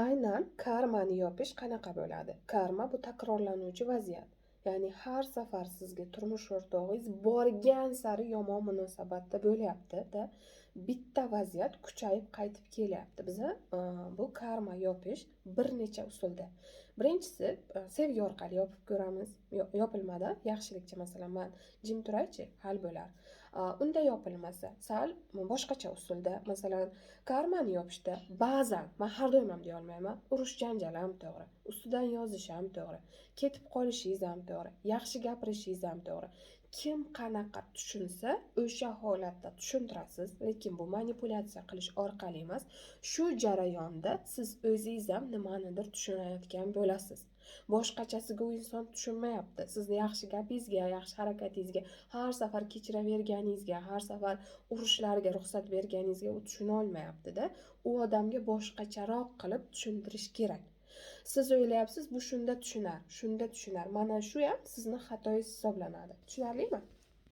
Aynan karmani yopish qanaqa bo'ladi? Karma bu takrorlanuvchi vaziyat. Ya'ni har safar sizga turmush o'rtog'ingiz borgan sari yomon munosabatda bo'lyapti-da, bitta vaziyat kuchayib qaytib kelyapti. Biza bu karma yopish bir necha usulda. Birinchisi, sevgi orqali yopib ko'ramiz. Yopilmadi, yaxshilikcha masalan, man jim turaychi, hal bo'lar. Unda yopilmasa, sal boshqacha usulda, masalan, karmani yopishda ba'zan, men har doim ham deya olmayman, urush janjal ham to'g'ri, ustidan yozish ham to'g'ri, ketib qolishingiz ham to'g'ri, yaxshi gapirishingiz ham to'g'ri. Kim qanaqa tushunsa, o'sha holatda tushuntirasiz, lekin bu manipulyatsiya qilish orqali emas. Shu jarayonda siz o'zingiz ham nimanidir tushunayotgan bo'lasiz. Boshqachasiga u inson tushunmayapti. Sizni yaxshi gapingizga, yaxshi harakatingizga, har safar kechiraverganingizga, har safar urushlarga ruxsat berganingizga u tushuna olmayapti-da. U odamga boshqacharoq qilib tushuntirish kerak. Siz o'ylayapsiz, bu shunda tushunar, shunda tushunar. Mana shu ham sizni xatoyingiz hisoblanadi. Tushunarlimi?